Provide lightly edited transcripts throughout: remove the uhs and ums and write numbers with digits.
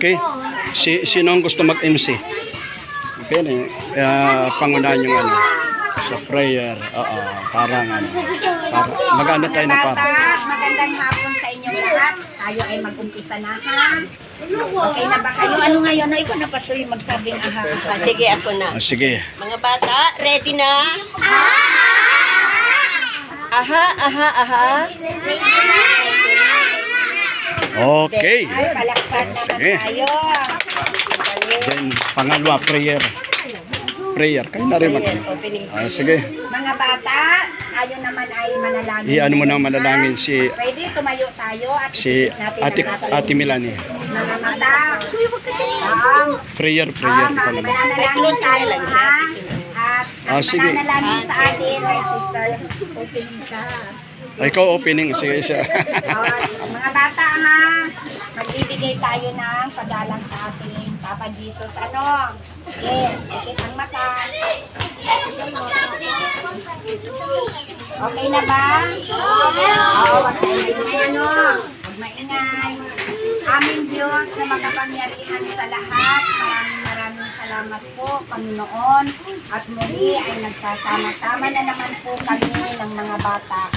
Okay. Sino ang gusto mag-MC? Okay, pangunahan yung ano sa prayer. Parang ano. Maganda tayo na para. Magandang hapon sa inyong lahat. Tayo ay mag-umpisa na ha. Okay na ba kayo? Ano ngayon? Ikaw na pastor yung magsabing aha. Sige, ako na. Sige. Mga bata, ready na? Aha, aha, aha. Okay. Ay, palakpak na Sige. tayo. Then, pangalawa, prayer. Prayer. Kayo na rin mag sige. Mga bata, tayo naman ay manalangin. Iyan mo na manalangin si Pwede tumayo tayo at si natin Ate Melanie. mga mata. Prayer ka naman. Mananalangin tayo ha. At sige. mananalangin sa atin ay sister. Opening ka. Ikaw opening. Sige, siya. Mga bata ha, magbibigay tayo ng paggalang sa ating Papa Jesus. Ano? Sige, ikit ang mata. Okay na ba? Oo, wag maingay ano. Wag maingay. Aming Diyos na makapangyarihan sa lahat, maraming salamat po, Panginoon. At muli ay nagkasama-sama na naman po kami ng mga bata.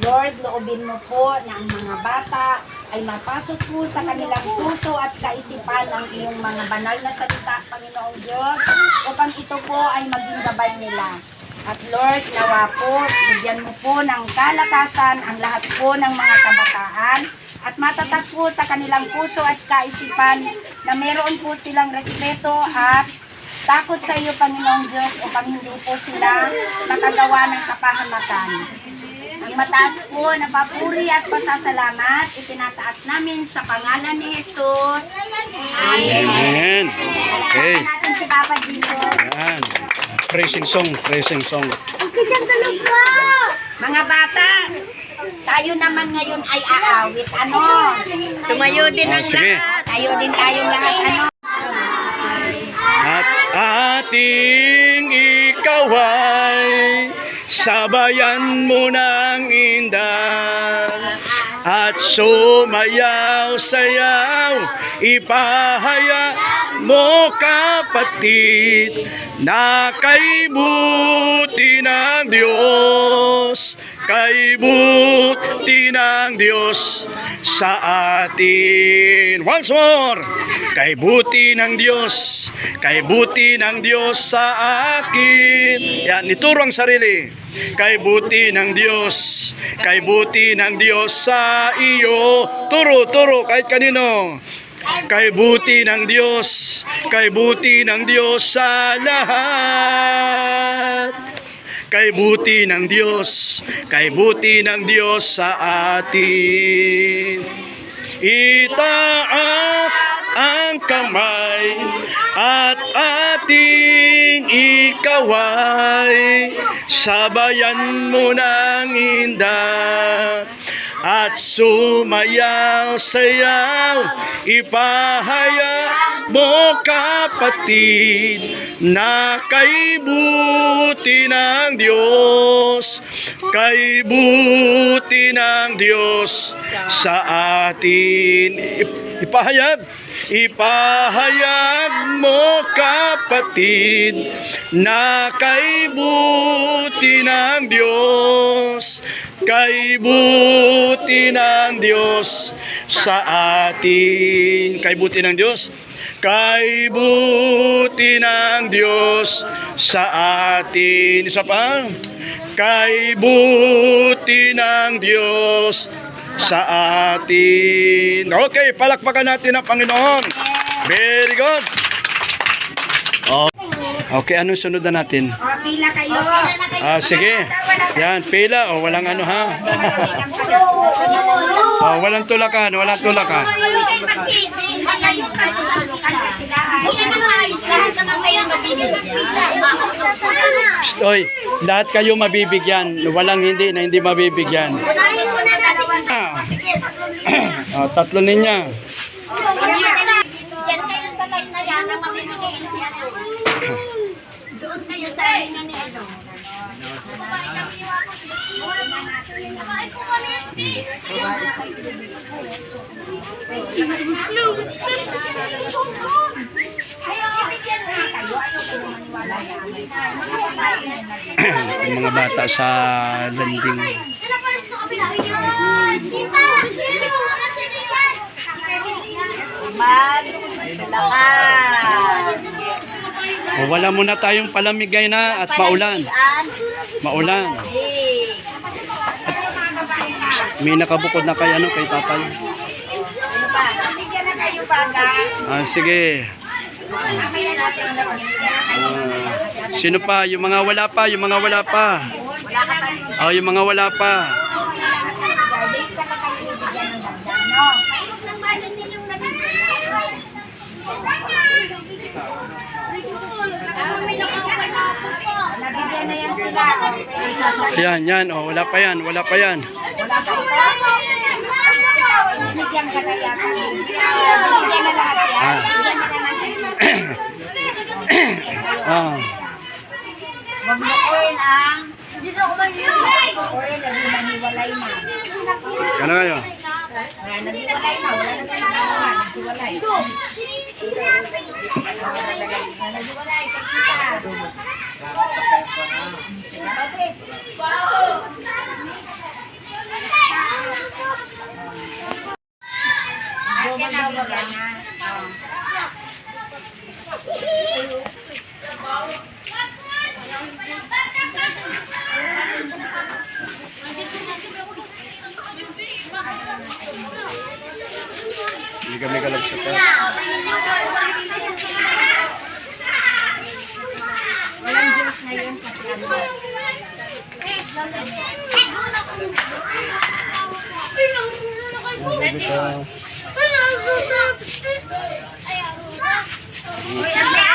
Lord, loobin mo po na ang mga bata ay mapasok po sa kanilang puso at kaisipan ang iyong mga banal na salita, Panginoong Diyos, upang ito po ay maging gabay nila. At Lord, nawa po, bigyan mo po ng kalakasan ang lahat po ng mga kabataan at matatag po sa kanilang puso at kaisipan na meron po silang respeto at takot sa iyo, Panginoong Diyos, upang hindi po sila makagawa ng kapahamakan. Ang mataas po na papuri at pasasalamat, itinataas namin sa pangalan ni Jesus. Amen. Okay. Palakpakan natin si Papa Jesus. Yan. Praising song. Mga bata, tayo naman ngayon ay aawit. Ano? Tumayo din ang Sige. lahat. Tayo din tayong lahat. Ano? At ating ikaway, sabayan mo ng indah. At sumayaw-sayaw, ipahaya mo kapatid, na kay buti ng Diyos, kay buti ng Diyos sa atin. Once more, kay buti ng Diyos, kay buti ng Diyos sa akin. Yan, ituro ang sarili. Kay buti ng Diyos, kay buti ng Diyos sa iyo. Turo, kahit kanino. Kay buti ng Diyos, kay buti ng Diyos sa lahat. Kay buti ng Diyos, kay buti ng Diyos sa atin. Itaas ang kamay at ating ikaway, sabayan mo ng indah. At sumayaw-sayaw, ipahaya mo kapatid, na kay buti ng Diyos, kay buti ng Diyos sa atin. Ipahayag mo kapatid, na kay buti ng Diyos, kay buti ng Diyos sa atin. Kay buti ng Diyos, kay buti ng Diyos sa atin. Isa pa, kay buti ng Diyos sa atin. Okay, palakpakan natin ang Panginoon. Very good. Okay, anong sunod na natin? Pila kayo. Sige. Yan, pila. Walang ano ha. Walang tulakan. Stoy, lahat kayo mabibigyan. Walang hindi na hindi mabibigyan. Tatlo ninyo. Yan kayo sa line na yan ang mamimigay si ano. Doon kayo sa linya ni ano. Yung mga bata sa landing. O, wala muna tayong palamigay na at maulan. Maulan. May nakabukod na kay ano kay tatay. Bigyan na kayo baga. Sige. Mamaya natin na Sino pa? Yung mga wala pa, yung mga wala pa. wala ka pa. Oh, yung mga wala pa. Date ka na kayo bigyan ng dagdag, no? Nabigyan na yan sila. Ayan, yan. Oh, wala pa yan, wala pa yan. Wala pa ito. Bigyan ka na yata. Bigyan na lahat yan. Ah. Bigyan na lahat. Ah. Huwag mo oil ang... Dito ako oil, naghiwalay na. Ano kayo? Naghiwalay na, wala na tayo nagawa. Naghiwalay. Naghiwalay, sa isa. Hindi kami kalag sa taas. Walang Diyos ngayon kasi ano. Uy, Andrea!